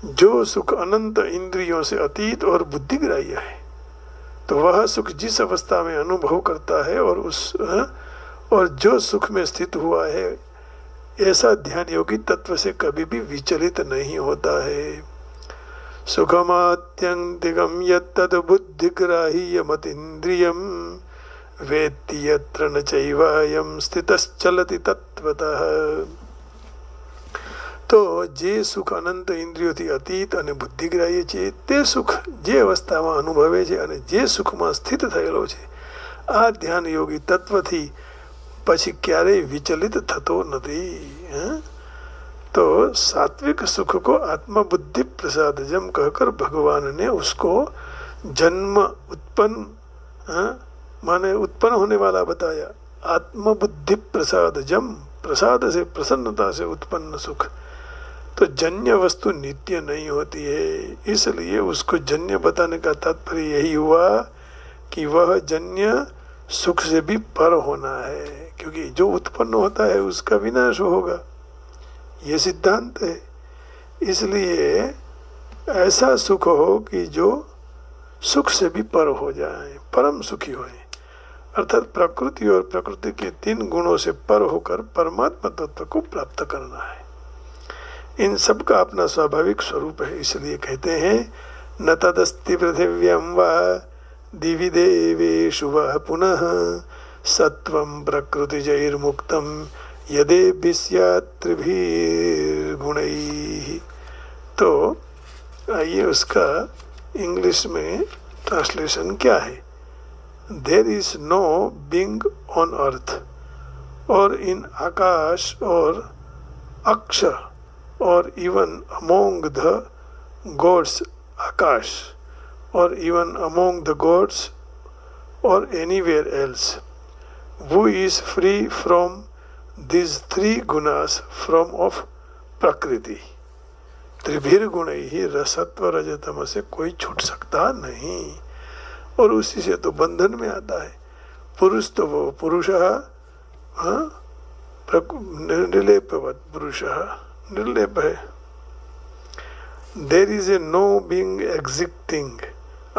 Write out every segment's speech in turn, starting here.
जो सुख अनंत इंद्रियों से अतीत और बुद्धिग्राह्य है, तो वह सुख जिस अवस्था में अनुभव करता है और जो सुख में स्थित हुआ है, ऐसा ध्यान योगी तत्व से कभी भी विचलित नहीं होता है। सुखमात्यंतिकम यत्तद् बुद्धिग्राह्यमतीन्द्रियम् वेत्ति यत्र न चैवायं स्थितश्चलति तत्वतः। તો જે સુખ અનંત ઇન્દ્રિયોથી અતીત અને બુદ્ધિગ્રાહ્ય છે તે સુખ જે અવસ્થામાં અનુભવે છે અને જે સુખમાં સ્થિત થયેલો છે, આ ધ્યાન યોગી તત્વથી પછી ક્યારેય વિચલિત થતો નથી। तो सात्विक सुख को आत्मबुद्धि प्रसादजम कहकर भगवान ने उसको जन्म उत्पन्न माने उत्पन्न होने वाला बताया। आत्मबुद्धि प्रसादजम, प्रसाद से प्रसन्नता से उत्पन्न सुख। तो जन्य वस्तु नित्य नहीं होती है, इसलिए उसको जन्य बताने का तात्पर्य यही हुआ कि वह जन्य सुख से भी पर होना है, क्योंकि जो उत्पन्न होता है उसका विनाश होगा, ये सिद्धांत है। इसलिए ऐसा सुख हो कि जो सुख से भी पर हो जाए, परम सुखी होए, अर्थात प्रकृति और प्रकृति के 3 गुणों से पर होकर परमात्मा तत्व को प्राप्त करना है। इन सब का अपना स्वाभाविक स्वरूप है, इसलिए कहते हैं न तदस्ति पृथिव्यां वा दिवि देवेषु वा पुनः सत्वं प्रकृतिजैर्मुक्तं यदेभिः स्यात् त्रिभिर्गुणैः। तो आइए उसका इंग्लिश में ट्रांसलेशन क्या है। There is no being on earth or in akash or अक्ष or even among the gods akash or even among the gods or anywhere else who is free from these 3 gunas from of प्रकृति। त्रिभिर्गुण ही रसत्व रजतम से कोई छूट सकता नहीं, और उसी से तो बंधन में आता है। पुरुष तो वो पुरुष निर्लेपवत पुरुष निर्लेप है। There is a no being existing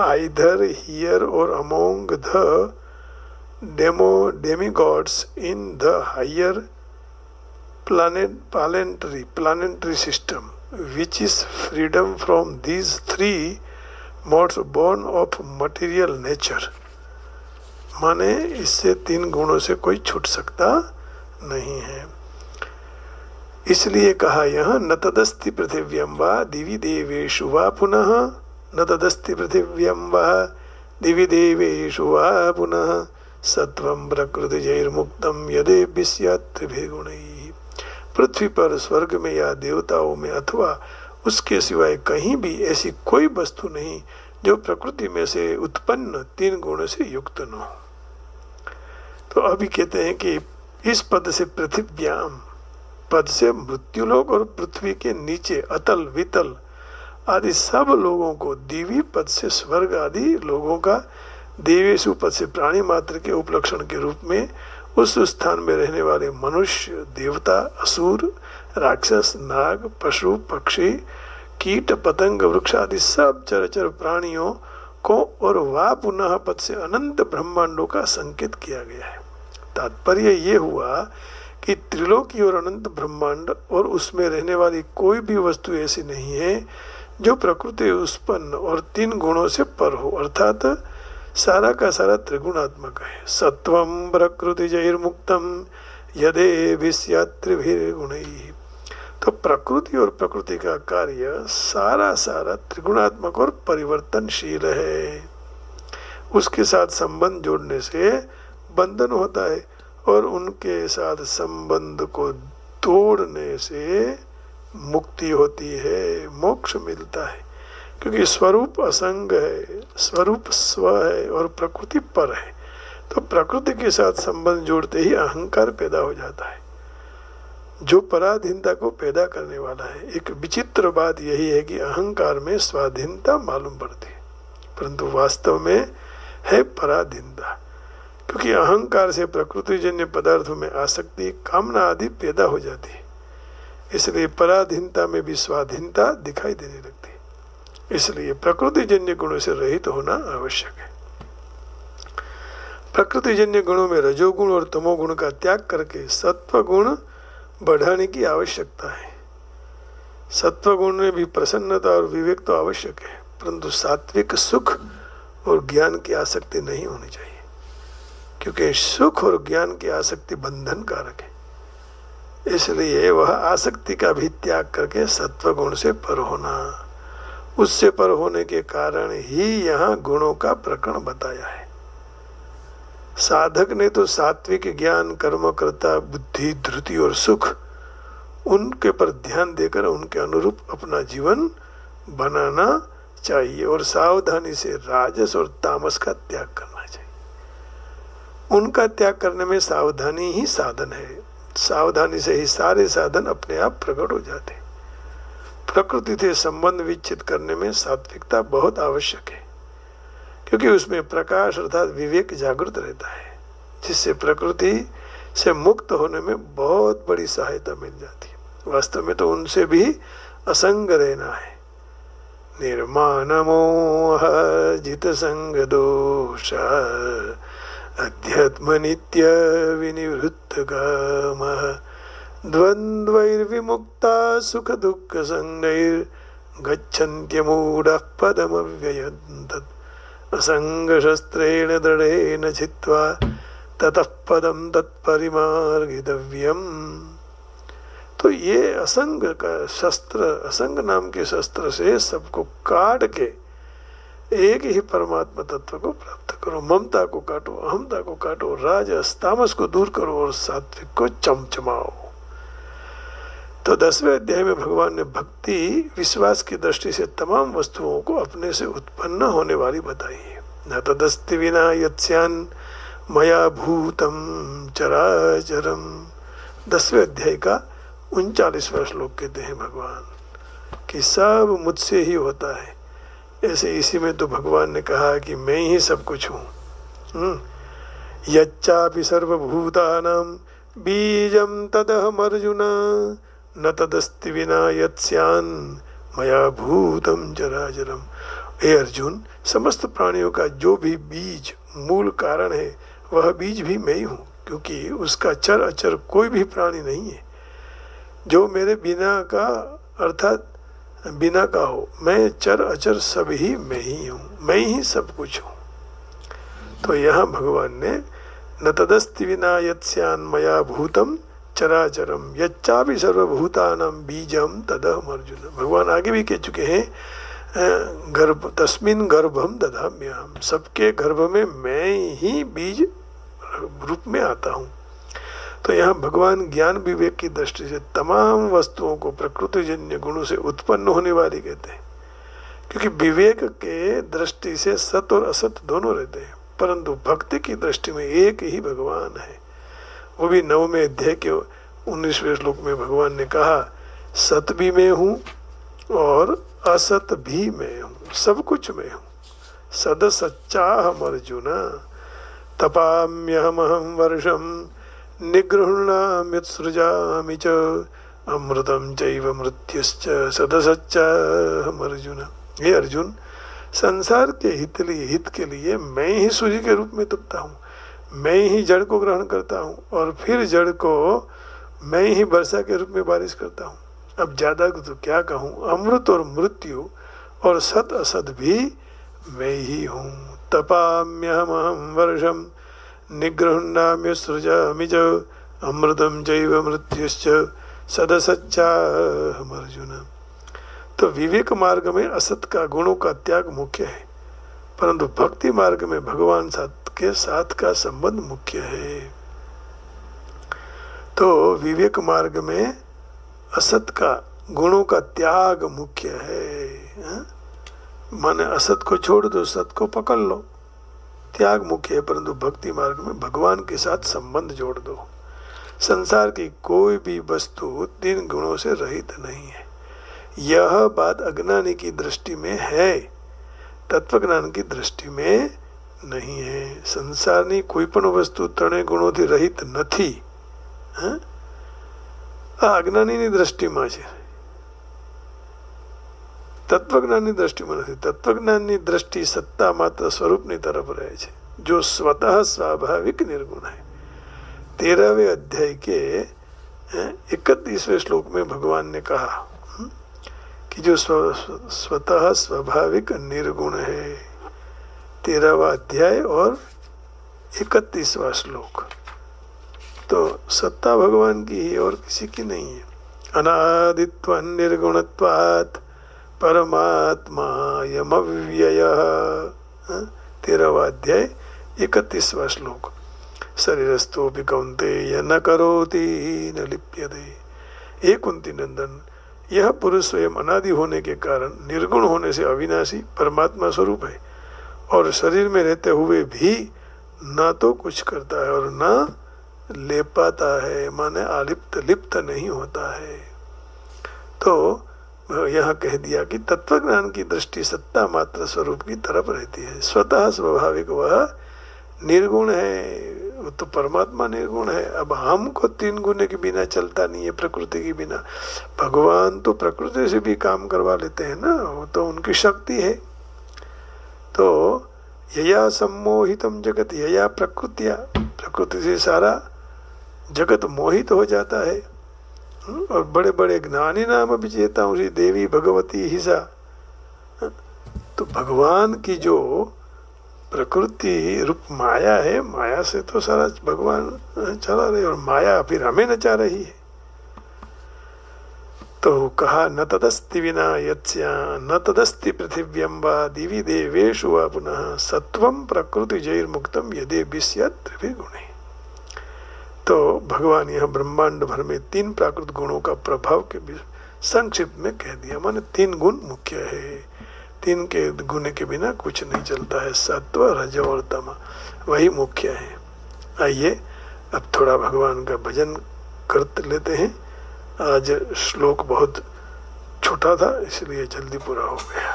either here or among the demigods in the higher planetary system, which is freedom from these 3 modes born of material nature। माने इससे 3 गुणों से कोई छूट सकता नहीं है। इसलिए कहा यह न तदस्ति पृथिव्यां वा दिवि देवेषु वा पुनः, न तदस्ति पृथिव्यां वा दिवि देवेषु वा पुनः सत्वं प्रकृतिजैर्मुक्तं यदेभिः स्यात् त्रिभिर्गुणैः। पृथ्वी पर, स्वर्ग में या देवताओं में अथवा उसके सिवाय कहीं भी ऐसी कोई वस्तु नहीं जो प्रकृति में से उत्पन्न 3 गुणों से युक्त न हो। तो अभी कहते हैं कि इस पद से पृथिव्याम पद से मृत्युलोक और पृथ्वी के नीचे अतल वितल आदि सब लोगों को, दिव्य पद से स्वर्ग आदि लोगों का, देवेशु पद से प्राणी मात्र के उपलक्षण के रूप में उस स्थान में रहने वाले मनुष्य, देवता, असुर, राक्षस, नाग, पशु, पक्षी, कीट, पतंग, वृक्ष आदि सब चरचर प्राणियों को और वा पुनः पद से अनंत ब्रह्मांडों का संकेत किया गया है। तात्पर्य ये हुआ कि त्रिलोकी और अनंत ब्रह्मांड और उसमें रहने वाली कोई भी वस्तु ऐसी नहीं है जो प्रकृति उत्पन्न और 3 गुणों से पर हो, अर्थात सारा का सारा त्रिगुणात्मक है। सत्वं प्रकृतिजैर्मुक्तं यदेभिः स्यात् त्रिभिर्गुणैः। तो प्रकृति और प्रकृति का कार्य सारा सारा त्रिगुणात्मक और परिवर्तनशील है। उसके साथ संबंध जोड़ने से बंधन होता है और उनके साथ संबंध को तोड़ने से मुक्ति होती है, मोक्ष मिलता है। क्योंकि स्वरूप असंग है, स्वरूप स्व है और प्रकृति पर है, तो प्रकृति के साथ संबंध जोड़ते ही अहंकार पैदा हो जाता है, जो पराधीनता को पैदा करने वाला है। एक विचित्र बात यही है कि अहंकार में स्वाधीनता मालूम पड़ती है, परंतु वास्तव में है पराधीनता, क्योंकि अहंकार से प्रकृतिजन्य पदार्थों में आसक्ति, कामना आदि पैदा हो जाती है। इसलिए पराधीनता में भी स्वाधीनता दिखाई देने लगती है। इसलिए प्रकृति जन्य गुणों से रहित होना आवश्यक है। प्रकृति जन्य गुणों में रजोगुण और तमोगुण का त्याग करके सत्व गुण बढ़ाने की आवश्यकता है। सत्व गुण में भी प्रसन्नता और विवेक तो आवश्यक है, परंतु सात्विक सुख और ज्ञान की आसक्ति नहीं होनी चाहिए, क्योंकि सुख और ज्ञान की आसक्ति बंधन कारक है। इसलिए वह आसक्ति का भी त्याग करके सत्व गुण से पर होना, उससे पर होने के कारण ही यहाँ गुणों का प्रकरण बताया है। साधक ने तो सात्विक ज्ञान, कर्मकर्ता, बुद्धि, धृति और सुख, उनके पर ध्यान देकर उनके अनुरूप अपना जीवन बनाना चाहिए और सावधानी से राजस और तामस का त्याग करना चाहिए। उनका त्याग करने में सावधानी ही साधन है। सावधानी से ही सारे साधन अपने आप प्रकट हो जाते। प्रकृति से संबंध विच्छेद करने में सात्विकता बहुत आवश्यक है, क्योंकि उसमें प्रकाश अर्थात विवेक जागृत रहता है, जिससे प्रकृति से मुक्त होने में बहुत बड़ी सहायता मिल जाती है। वास्तव में तो उनसे भी असंग रहना है। निर्माण मोह जित संग दोष अध्यात्म नित्य विनिवृत्त काम द्वंद्वैर्विमुक्ता सुख दुःख संगैर् गच्छन्त्यमूढः पदमव्ययम् तत् असंग शस्त्रेण दृढेन छित्त्वा ततः पदम तत्परिमार्गितव्यम्। तो ये असंग का शस्त्र, असंग नाम के शस्त्र से सबको काट के एक ही परमात्मा तत्व को प्राप्त करो। ममता को काटो, अहमता को काटो, राजस तामस को दूर करो और सात्विक को चमचमाओ। तो 10वें अध्याय में भगवान ने भक्ति विश्वास की दृष्टि से तमाम वस्तुओं को अपने से उत्पन्न होने वाली बताई है। न तदस्ति विना यत्स्यान् मया भूतम चराचरम। 10वें अध्याय का 39वां श्लोक कहते हैं भगवान कि सब मुझसे ही होता है। ऐसे इसी में तो भगवान ने कहा कि मैं ही सब कुछ हूँ। यच्चापि सर्वभूतानां बीजं तदहम् अर्जुन न तदस्ति विना यत्स्यान् मया भूतम चराचरम। हे अर्जुन, समस्त प्राणियों का जो भी बीज मूल कारण है वह बीज भी मैं ही हूँ, क्योंकि उसका चर अचर कोई भी प्राणी नहीं है जो मेरे बिना का अर्थात बिना का हो। मैं चर अचर सब ही मैं ही हूँ, मैं ही सब कुछ हूँ। तो यहाँ भगवान ने न तदस्ति विना यत्स्यान् मया भूतम चराचरम यच्चापि सर्वभूतानां बीजम तदहम् अर्जुन। भगवान आगे भी कह चुके हैं गर्भ तस्मिन् गर्भम दधाम्यहम्, सबके गर्भ में मैं ही बीज रूप में आता हूँ। तो यहाँ भगवान ज्ञान विवेक की दृष्टि से तमाम वस्तुओं को प्रकृति जन्य गुणों से उत्पन्न होने वाली कहते हैं, क्योंकि विवेक के दृष्टि से सत और असत दोनों रहते हैं, परंतु भक्ति की दृष्टि में एक ही भगवान है। वो भी 9वें अध्याय के 19वें श्लोक में भगवान ने कहा सत भी मैं हूँ और असत भी मैं हूँ, सब कुछ मैं हूँ। सद सच्चाहम् अर्जुन तपाम्यहमहं वर्षं निगृह्णाम्युत्सृजामि च अमृतं चैव मृत्युश्च सदसच्चाहम् अर्जुन। हे अर्जुन, संसार के हित के लिए मैं ही सूर्य के रूप में तपता हूँ, मैं ही जड़ को ग्रहण करता हूँ और फिर जड़ को मैं ही वर्षा के रूप में बारिश करता हूँ। अब ज्यादा तो क्या कहूँ, अमृत और मृत्यु और सत असत भी मैं ही हूँ। तपाम्यहमहं वर्षं निगृह्णाम्युत्सृजामि च अमृतं चैव मृत्युश्च सदसच्चाहम् अर्जुन। तो विवेक मार्ग में असत का गुणों का त्याग मुख्य है, परंतु भक्ति मार्ग में भगवान के साथ का संबंध मुख्य है। तो विवेक मार्ग में असत का गुणों का त्याग मुख्य है। माने असत को छोड़ दो, सत को पकड़ लो, त्याग मुख्य है, परंतु भक्ति मार्ग में भगवान के साथ संबंध जोड़ दो। संसार की कोई भी वस्तु 3 गुणों से रहित नहीं है। यह बात अज्ञानी की दृष्टि में है, तत्वज्ञान की दृष्टि में नहीं है। संसाરની કોઈ પણ વસ્તુ 3 ગુણોથી રહિત નથી। આ અજ્ઞાનીની દ્રષ્ટિમાં છે, તત્વજ્ઞાનની દ્રષ્ટિમાં નથી. તત્વજ્ઞાનની દ્રષ્ટિ સત્તા માત્ર સ્વરૂપની તરફ રહે છે, जो स्वतः स्वाभाविक निर्गुण है. 13वें अध्याय के 31वें श्लोक में भगवान ने कहा कि जो स्वतः स्वाभाविक निर्गुण है. 13वां अध्याय और 31वां श्लोक. तो सत्ता भगवान की ही और किसी की नहीं है. अनादित्व निर्गुणत्वात् परमात्मा यमव्ययः. 13वां अध्याय 31वां श्लोक. शरीरस्थोपि कौन्तेय न करोति न लिप्यते. हे कुंती नंदन, यह पुरुष स्वयं अनादि होने के कारण निर्गुण होने से अविनाशी परमात्मा स्वरूप है और शरीर में रहते हुए भी न तो कुछ करता है और न ले पाता है, माने आलिप्त लिप्त नहीं होता है. तो यहाँ कह दिया कि तत्वज्ञान की दृष्टि सत्ता मात्र स्वरूप की तरफ रहती है. स्वतः स्वाभाविक वह निर्गुण है, वो तो परमात्मा निर्गुण है. अब हमको 3 गुण के बिना चलता नहीं है, प्रकृति के बिना. भगवान तो प्रकृति से भी काम करवा लेते हैं ना, वो तो उनकी शक्ति है. तो यया सम्मोहितम जगत, यया प्रकृतिया, प्रकृति से सारा जगत मोहित हो जाता है. और बड़े बड़े ज्ञानी नाम विजेता श्री देवी भगवती हिसा. तो भगवान की जो प्रकृति रूप माया है, माया से तो सारा भगवान चला रहे और माया फिर हमें नचा रही है. तो कहा न तदस्ति विना यत्स्या न तदस्ति पृथिव्यं वा दिवि देवेषु वा पुनः सत्वं प्रकृतिजैर्मुक्तं यदेभिः स्यात् त्रिभिर्गुणैः. तो भगवान यह ब्रह्मांड भर में 3 प्राकृत गुणों का प्रभाव के संक्षिप्त में कह दिया. माने 3 गुण मुख्य है, 3 के गुण के बिना कुछ नहीं चलता है. सत्व रज और तम वही मुख्य है. आइए अब थोड़ा भगवान का भजन कर लेते हैं. आज श्लोक बहुत छोटा था इसलिए जल्दी पूरा हो गया.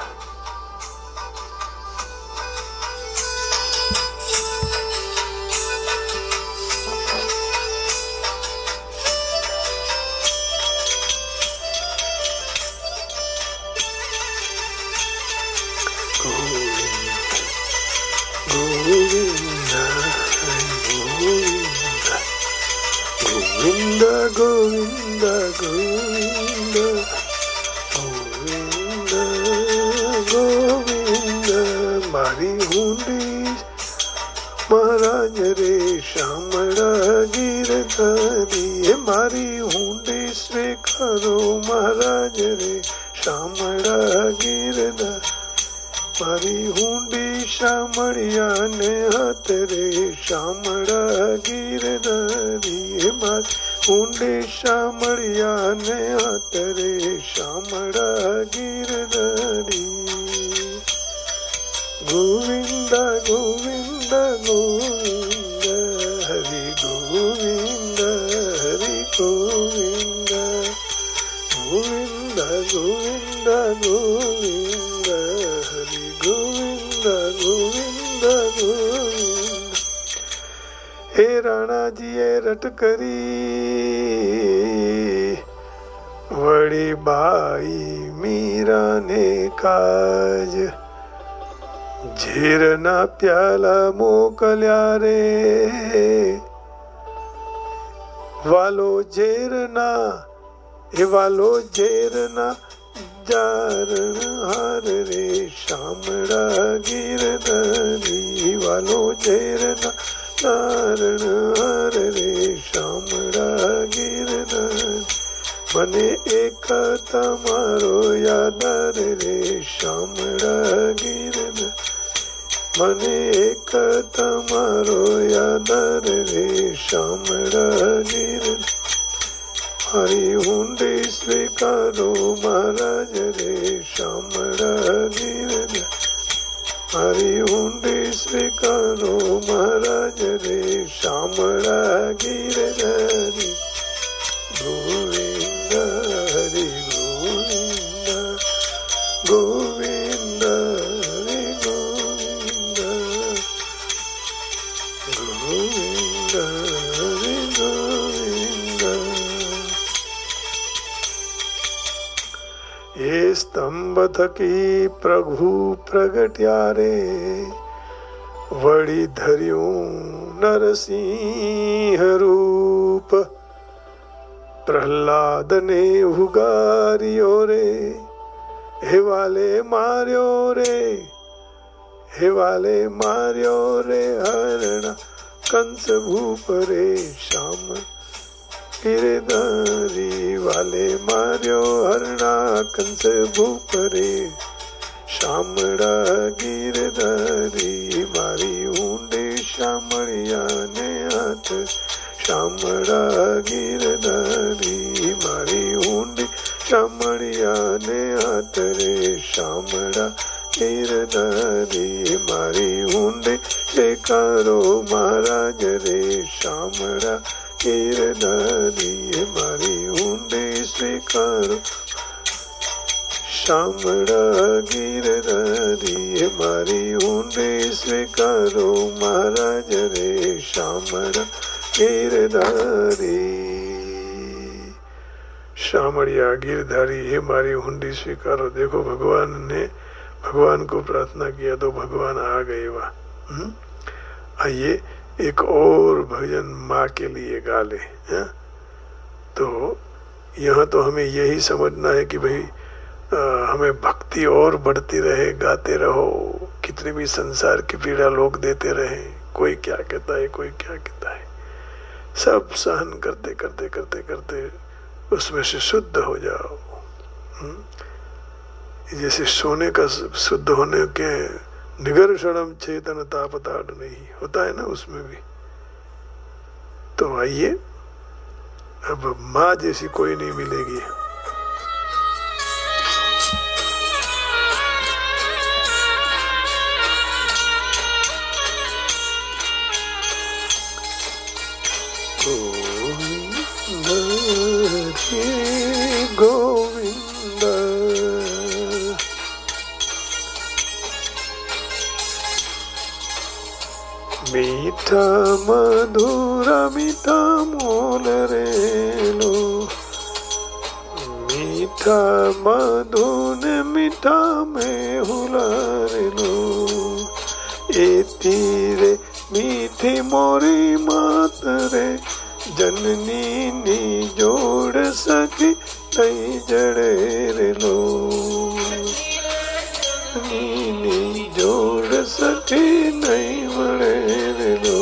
गोविंद गोविंद गोविंद गोविंद मारी हुंडी महाराज रे शामड़ा गिरधारी. मारी हुंडी स्वीकारो महाराज रे शामड़ा गिरधारी. मारी हुंडी शामड़िया ने हाथ रे शामड़ा गिरधारी. मारी हुंडी शामड़िया ने हाथ रे शामड़ा गिरधारी. गोविंद गोविंद गोविंद हरि गोविंद हरि गोविंद गोविंद गोविंद गोविंद हरि गोविंद गोविंद गोविंद. हे राणा जी रट करी वड़ी बाई मीरा ने काज. झेरना प्याला मोकल्या रे वालो झेरना वालो झेरना जारण हार रे शामड़ा गिरधारी. वालो झेरना नारण हार रे शामड़ा गिरधारी. मने एक तमारो याद रे शामड़ा गिरधारी. मने एक तमारो याद रे शामड़ा गिरधारी. हरि हुंडी स्वीकारो महाराज रे शामड़ा गिरधारी. हरि हुंडी स्वीकारो महाराज रे शामड़ा गिरधारी. गोविंद हरि गोविंद गोविंद हरि गोविंद गोविंद हरि गोविंद. थकी प्रभु प्रगट्या रे, वड़ी धरियो नरसिंह रूप। प्रहलाद ने उगारियो रे, हे वाले मार्यो रे, हे वाले मार्यो रे हरणा कंस भूप रे, श्याम गिरधारी वाले मार्यो हरणा कंस भूप रे, श्यामड़ा गिरधारी मारी ऊंडे श्यामड़िया ने हाथ, श्यामड़ा गिरधारी मारी ऊंडे श्यामड़िया ने हाथ रे, श्यामड़ा गिरधारी मारी ऊंडे शेकारो महाराज रे, श्यामड़ा गिरधारी मारी ऊंडे शेकारो, श्यामड़ा गिरधारी मारी ऊंडे स्वीकारो महाराज रे, श्यामड़ा गिरधारी। श्यामड़िया गिरधारी हे मारी हुंडी स्वीकारो। देखो भगवान ने भगवान को प्रार्थना किया तो भगवान आ गए वहाँ। आइए एक और भजन माँ के लिए गा ले। तो यहाँ तो हमें यही समझना है कि भाई हमें भक्ति और बढ़ती रहे, गाते रहो, कितनी भी संसार की पीड़ा लोग देते रहे, कोई क्या कहता है कोई क्या कहता है, सब सहन करते करते करते करते उसमें से शुद्ध हो जाओ। जैसे सोने का शुद्ध होने के निगर्षणम चेतन तापताड़ नहीं होता है ना, उसमें भी। तो आइए, अब माँ जैसी कोई नहीं मिलेगी। गोविंद मीठा मधुर मीठा मोल रे लो, मीठा मधुन मीठा में हुला रे लो, ए तीरे मीठी मोरी मात रे, जननी नी जोड़ सकी नहीं जड़े रे लो, नी जोड़ सकी नहीं बड़े रे लो,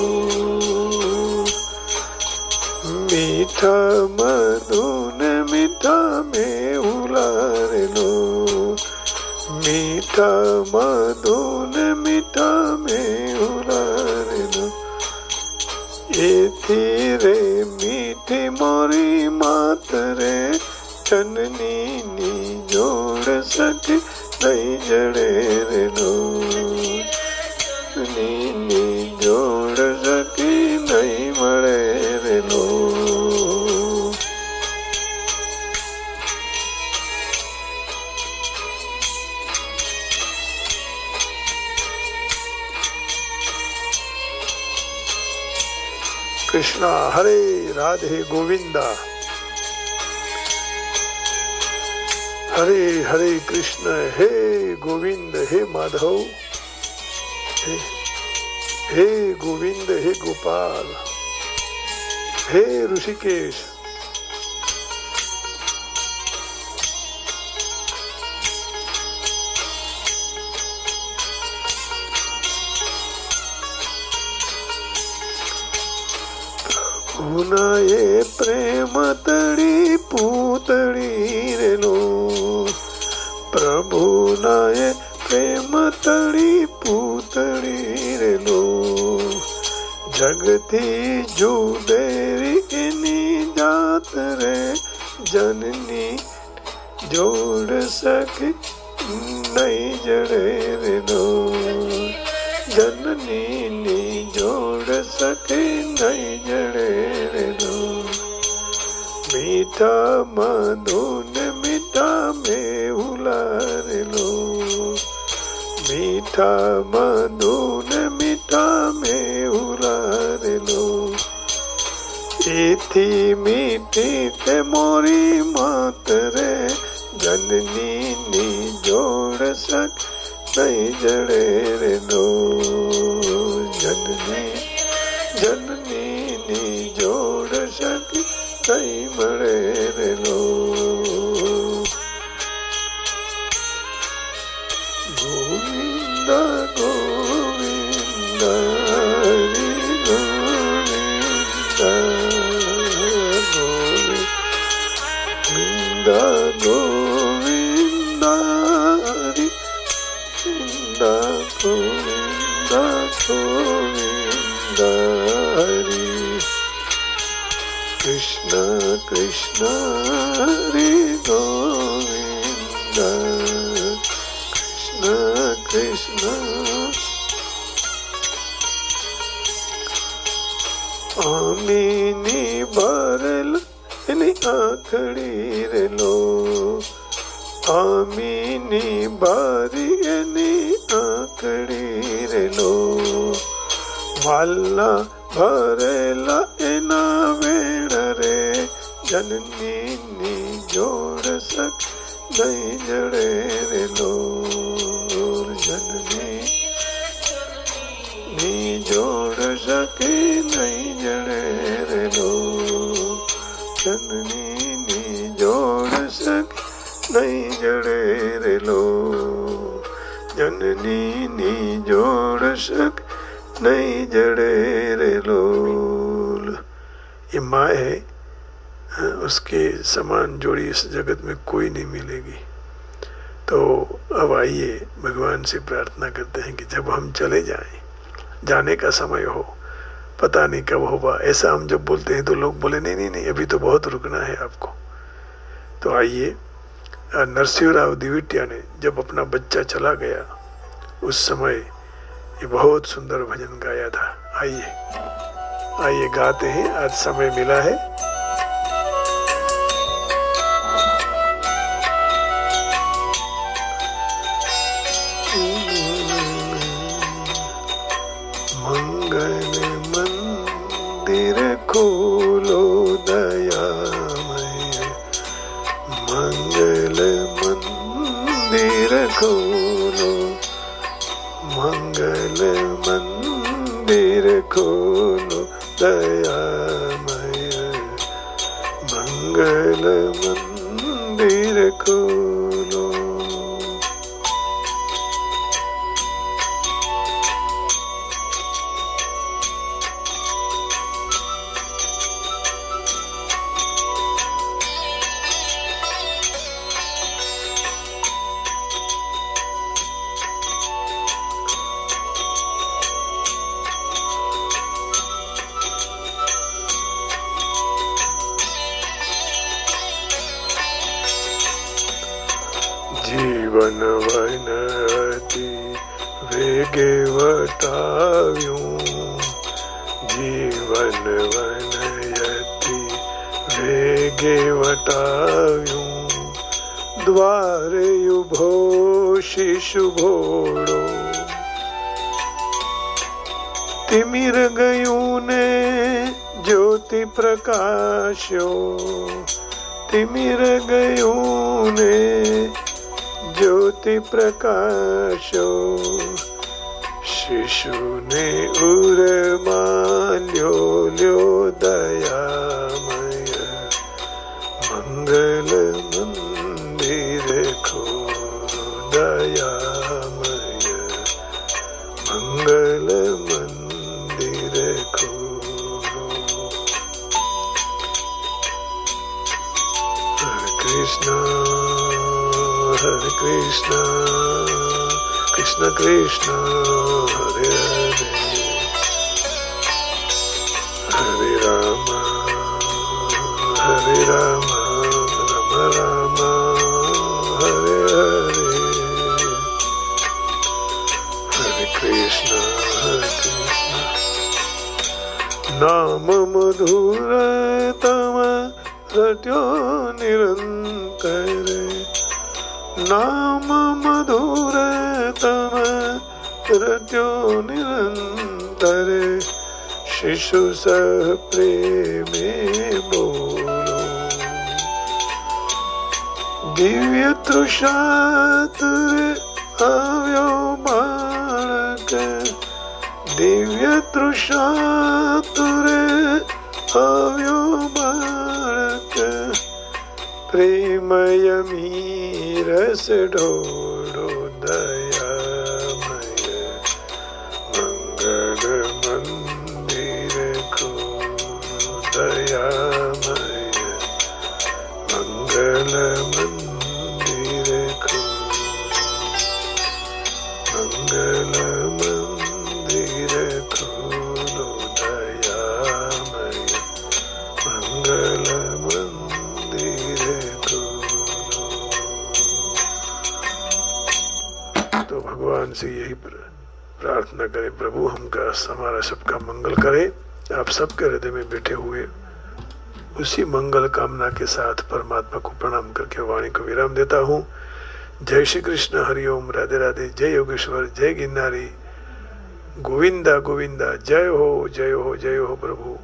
मीठा मधुन मीठा में हुला रे लो, मीठा मधुन मीठा में हुला रे लो, ये तीरे मीठी मोरी मात रे, जननी नी जोड़ सकी नहीं जड़े रे लो, नी जोड़ सकी नहीं मरे रे लो। कृष्णा हरे राधे गोविंदा, हरे हरे कृष्ण हे गोविंद हे माधव, हे गोविंद हे गोपाल, हे ऋषिकेश। ये प्रेम तड़ी पूतड़ी रे लो, प्रभु नाये प्रेम तड़ी पूतड़ी रे लो, जगती जुदेरी इनी जात रे, जननी जोड़ सकी नहीं जड़े रे लो, जननी नी जोड़ सके नहीं जड़े रे लो, मीठा मधुन मीठा में हुला रे लो, मीठा मधुन मीठा में हुला रे लो, इथी मीठी ते मोरी मात रे, जननी नी जोड़ सक नहीं जड़े रे लो जननी जननी नी जोड़ सक नहीं मरे रे लो गोविंदा गोविंदा हरि गोविंदा गोविंदा गोविंदा हरि गोविंदा गोविंदा गोविंदा हरि कृष्ण कृष्ण हरि गोविंदा कृष्ण आमीनी बारल नी आखड़ी रे लो आमीनी बारी नी आखड़ी रे लो वाला भरेला एना वेण रे जननी नी जोड़ सक नहीं जड़े रे लो जननी नी जोड़ सके नहीं जड़े रे लो जननी नी जोड़ सके नहीं जड़े रे लो जननी नी जोड़ सके नहीं जड़े रे लो। ये माँ है, उसके समान जोड़ी इस जगत में कोई नहीं मिलेगी। तो अब आइए भगवान से प्रार्थना करते हैं कि जब हम चले जाएं, जाने का समय हो, पता नहीं कब होगा। ऐसा हम जब बोलते हैं तो लोग बोले नहीं नहीं नहीं अभी तो बहुत रुकना है आपको। तो आइए, नरसिंहराव दिविटिया ने जब अपना बच्चा चला गया उस समय ये बहुत सुंदर भजन गाया था। आइए आइए गाते हैं, आज समय मिला है। मंगल मंदिर खोलो दयामय, मंगल मंदिर खोलो, मंगल मंदिर खोलो दयामय, मंगल मंदिर खोलो। जीवन वनति वेगे वटाव्यूं, जीवन वनयति वेगे वटाव्यूं, द्वारे युभो शिशु भोड़ो, तिमिर गयूं ने ज्योति प्रकाश्यो, तिमिर गयूं ने ज्योति प्रकाशो, शिशु ने उर्माल्यो ल्यो दयामय, मंगल मंदिर खोलो दयामय, मंगल मंदिर खोलो। हरे कृष्ण हरे कृष्ण कृष्ण कृष्ण हरे हरे, हरे राम हरे राम राम राम हरे हरे, हरे कृष्ण नाम मधुर तम रट्यो निरंतर, नाम मधुर तम रट्यो निरंतर, शिशु सह प्रेमे बोलो, दिव्य तृषा तुरे आव्यो बालक, दिव्य तृषा तुरे आव्यो बालक, प्रेमय मीरस ढोढो दयामय, मंगल मंदिर को दयामय, मंगल मंदिर को, मंगल मंदिर खोलो दयामय, मंगल मंदिर खोलो। तो भगवान से यही प्रार्थना करें, प्रभु हमका हमारा सबका मंगल करे। आप सबके हृदय में बैठे हुए उसी मंगल कामना के साथ परमात्मा को प्रणाम करके वाणी को विराम देता हूँ। जय श्री कृष्ण, हरिओम, राधे राधे, जय योगेश्वर, जय गिरनारी, गोविंदा गोविंदा, जय हो जय हो जय हो प्रभु।